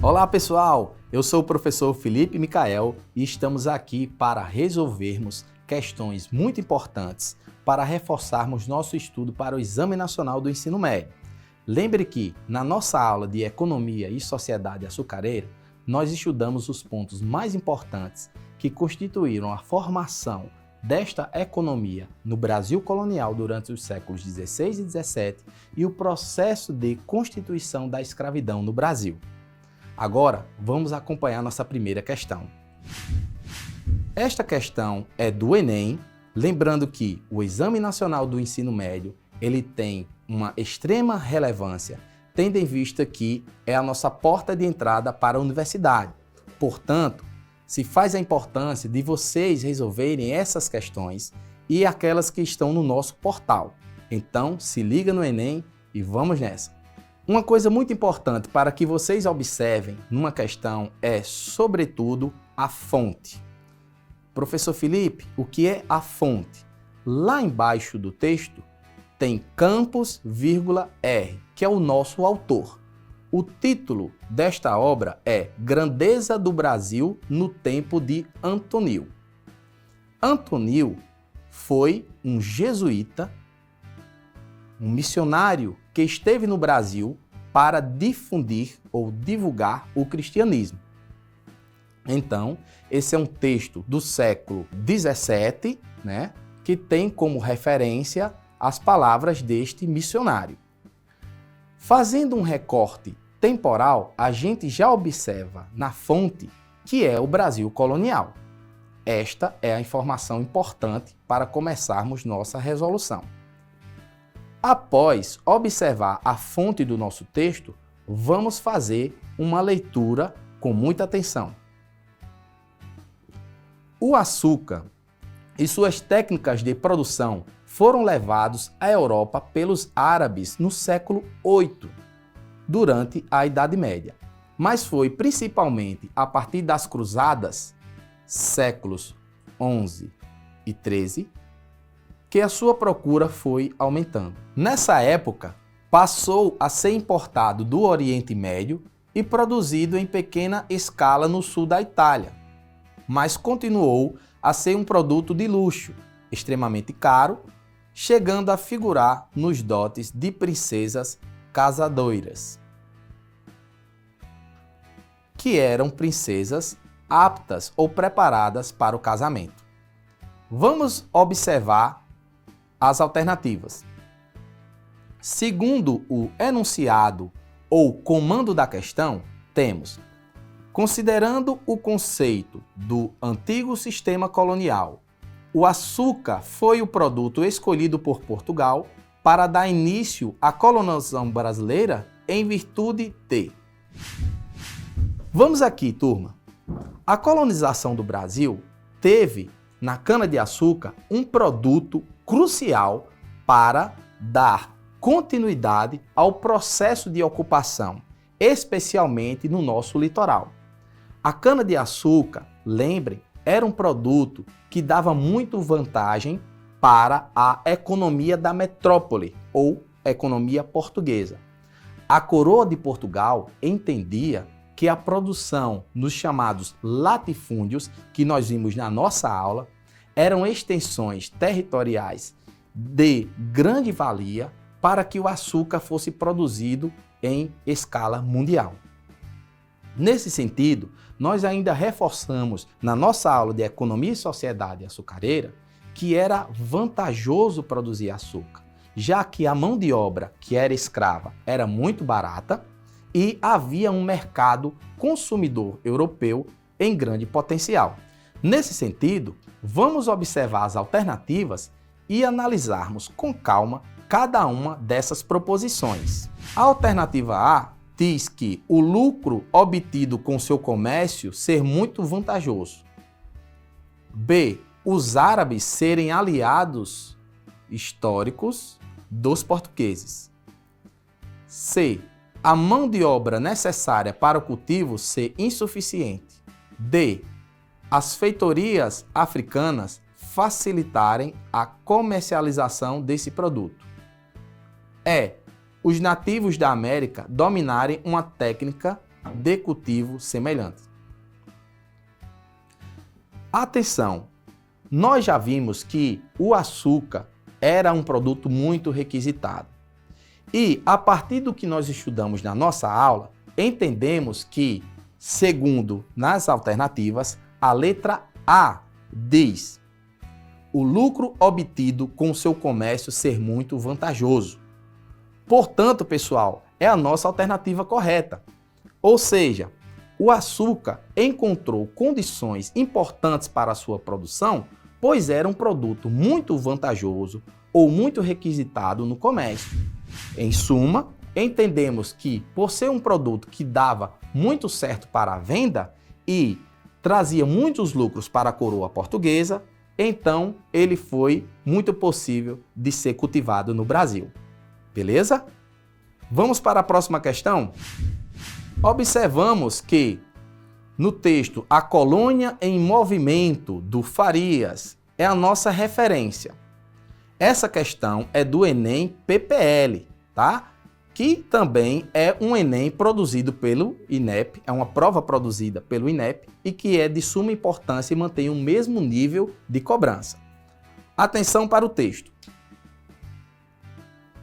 Olá pessoal, eu sou o professor Felipe Micael e estamos aqui para resolvermos questões muito importantes para reforçarmos nosso estudo para o Exame Nacional do Ensino Médio. Lembre que, na nossa aula de Economia e Sociedade Açucareira, nós estudamos os pontos mais importantes que constituíram a formação desta economia no Brasil colonial durante os séculos XVI e XVII e o processo de constituição da escravidão no Brasil. Agora, vamos acompanhar nossa primeira questão. Esta questão é do Enem, lembrando que o Exame Nacional do Ensino Médio ele tem uma extrema relevância, tendo em vista que é a nossa porta de entrada para a universidade. Portanto, se faz a importância de vocês resolverem essas questões e aquelas que estão no nosso portal. Então, se liga no Enem e vamos nessa! Uma coisa muito importante para que vocês observem numa questão é, sobretudo, a fonte. Professor Felipe, o que é a fonte? Lá embaixo do texto tem Campos, R, que é o nosso autor. O título desta obra é Grandeza do Brasil no tempo de Antonil. Antonil foi um jesuíta, um missionário que esteve no Brasil para difundir ou divulgar o cristianismo. Então, esse é um texto do século XVII, que tem como referência as palavras deste missionário. Fazendo um recorte temporal, a gente já observa na fonte que é o Brasil colonial. Esta é a informação importante para começarmos nossa resolução. Após observar a fonte do nosso texto, vamos fazer uma leitura com muita atenção. O açúcar e suas técnicas de produção foram levados à Europa pelos árabes no século VIII, durante a Idade Média. Mas foi principalmente a partir das Cruzadas, séculos XI e XIII, que a sua procura foi aumentando. Nessa época, passou a ser importado do Oriente Médio e produzido em pequena escala no sul da Itália, mas continuou a ser um produto de luxo, extremamente caro, chegando a figurar nos dotes de princesas casadoiras, que eram princesas aptas ou preparadas para o casamento. Vamos observar as alternativas. Segundo o enunciado ou comando da questão, temos: considerando o conceito do antigo sistema colonial, o açúcar foi o produto escolhido por Portugal para dar início à colonização brasileira em virtude de... Vamos aqui, turma. A colonização do Brasil teve na cana-de-açúcar um produto crucial para dar continuidade ao processo de ocupação, especialmente no nosso litoral. A cana-de-açúcar, lembrem, era um produto que dava muito vantagem para a economia da metrópole ou economia portuguesa. A coroa de Portugal entendia que a produção nos chamados latifúndios, que nós vimos na nossa aula, eram extensões territoriais de grande valia para que o açúcar fosse produzido em escala mundial. Nesse sentido, nós ainda reforçamos na nossa aula de Economia e Sociedade Açucareira que era vantajoso produzir açúcar, já que a mão de obra que era escrava era muito barata e havia um mercado consumidor europeu em grande potencial. Nesse sentido, vamos observar as alternativas e analisarmos com calma cada uma dessas proposições. A alternativa A diz que o lucro obtido com seu comércio ser muito vantajoso. B. Os árabes serem aliados históricos dos portugueses. C. A mão de obra necessária para o cultivo ser insuficiente. D. As feitorias africanas facilitarem a comercialização desse produto. E. Os nativos da América dominarem uma técnica de cultivo semelhantes. Atenção! Nós já vimos que o açúcar era um produto muito requisitado. E, a partir do que nós estudamos na nossa aula, entendemos que, segundo nas alternativas, a letra A diz: o lucro obtido com seu comércio ser muito vantajoso. Portanto, pessoal, é a nossa alternativa correta. Ou seja, o açúcar encontrou condições importantes para a sua produção, pois era um produto muito vantajoso ou muito requisitado no comércio. Em suma, entendemos que, por ser um produto que dava muito certo para a venda e trazia muitos lucros para a coroa portuguesa, então ele foi muito possível de ser cultivado no Brasil. Beleza? Vamos para a próxima questão? Observamos que no texto A Colônia em Movimento, do Farias, é a nossa referência. Essa questão é do Enem PPL, tá? Que também é um Enem produzido pelo INEP, é uma prova produzida pelo INEP e que é de suma importância e mantém o mesmo nível de cobrança. Atenção para o texto.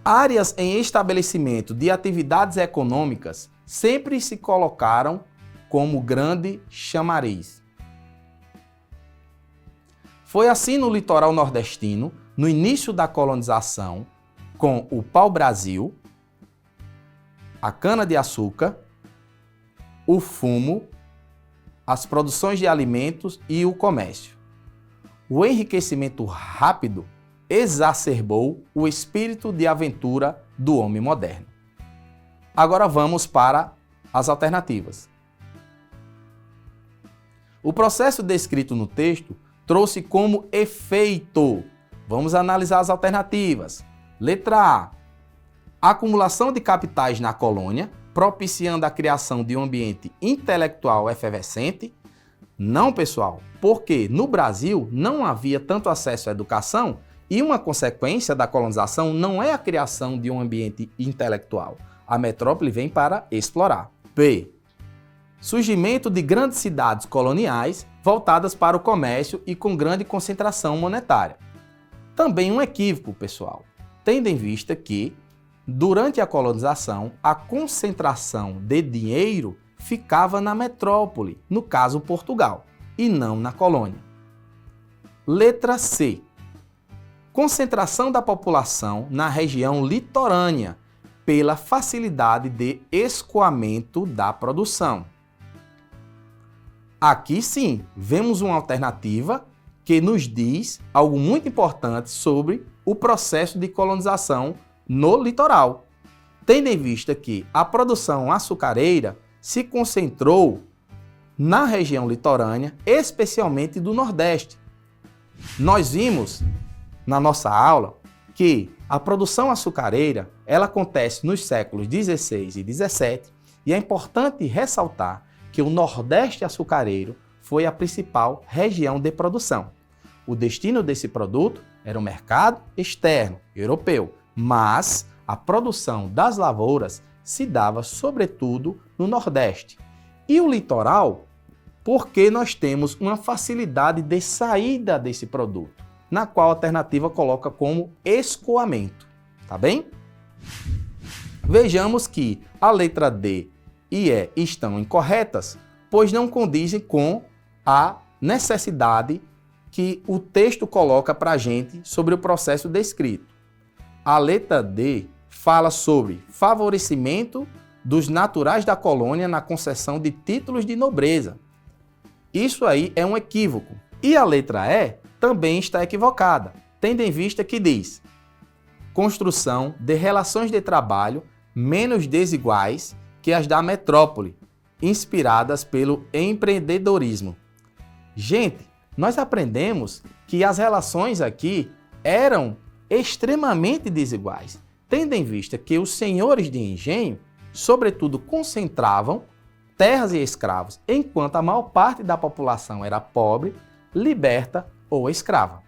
Áreas em estabelecimento de atividades econômicas sempre se colocaram como grande chamariz. Foi assim no litoral nordestino, no início da colonização, com o pau-brasil, a cana-de-açúcar, o fumo, as produções de alimentos e o comércio. O enriquecimento rápido exacerbou o espírito de aventura do homem moderno. Agora vamos para as alternativas. O processo descrito no texto trouxe como efeito. Vamos analisar as alternativas. Letra A. Acumulação de capitais na colônia, propiciando a criação de um ambiente intelectual efervescente. Não, pessoal, porque no Brasil não havia tanto acesso à educação e uma consequência da colonização não é a criação de um ambiente intelectual. A metrópole vem para explorar. B. Surgimento de grandes cidades coloniais voltadas para o comércio e com grande concentração monetária. Também um equívoco, pessoal, tendo em vista que, durante a colonização, a concentração de dinheiro ficava na metrópole, no caso Portugal, e não na colônia. Letra C. Concentração da população na região litorânea, pela facilidade de escoamento da produção. Aqui sim, vemos uma alternativa que nos diz algo muito importante sobre o processo de colonização no litoral, tendo em vista que a produção açucareira se concentrou na região litorânea, especialmente do Nordeste. Nós vimos na nossa aula que a produção açucareira ela acontece nos séculos 16 e 17 e é importante ressaltar que o Nordeste açucareiro foi a principal região de produção. O destino desse produto era o mercado externo, europeu, mas a produção das lavouras se dava sobretudo no Nordeste. E o litoral, porque nós temos uma facilidade de saída desse produto, na qual a alternativa coloca como escoamento, tá bem? Vejamos que a letra D e E estão incorretas, pois não condizem com a necessidade que o texto coloca para a gente sobre o processo descrito. A letra D fala sobre favorecimento dos naturais da colônia na concessão de títulos de nobreza. Isso aí é um equívoco. E a letra E também está equivocada, tendo em vista que diz construção de relações de trabalho menos desiguais que as da metrópole, inspiradas pelo empreendedorismo. Gente, nós aprendemos que as relações aqui eram extremamente desiguais, tendo em vista que os senhores de engenho, sobretudo, concentravam terras e escravos, enquanto a maior parte da população era pobre, liberta ou escrava.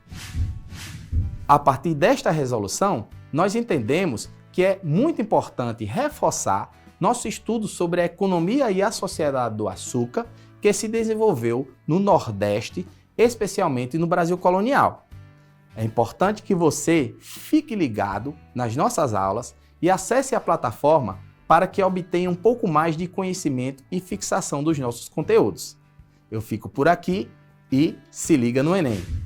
A partir desta resolução, nós entendemos que é muito importante reforçar nosso estudo sobre a economia e a sociedade do açúcar, que se desenvolveu no Nordeste, especialmente no Brasil colonial. É importante que você fique ligado nas nossas aulas e acesse a plataforma para que obtenha um pouco mais de conhecimento e fixação dos nossos conteúdos. Eu fico por aqui e se liga no Enem!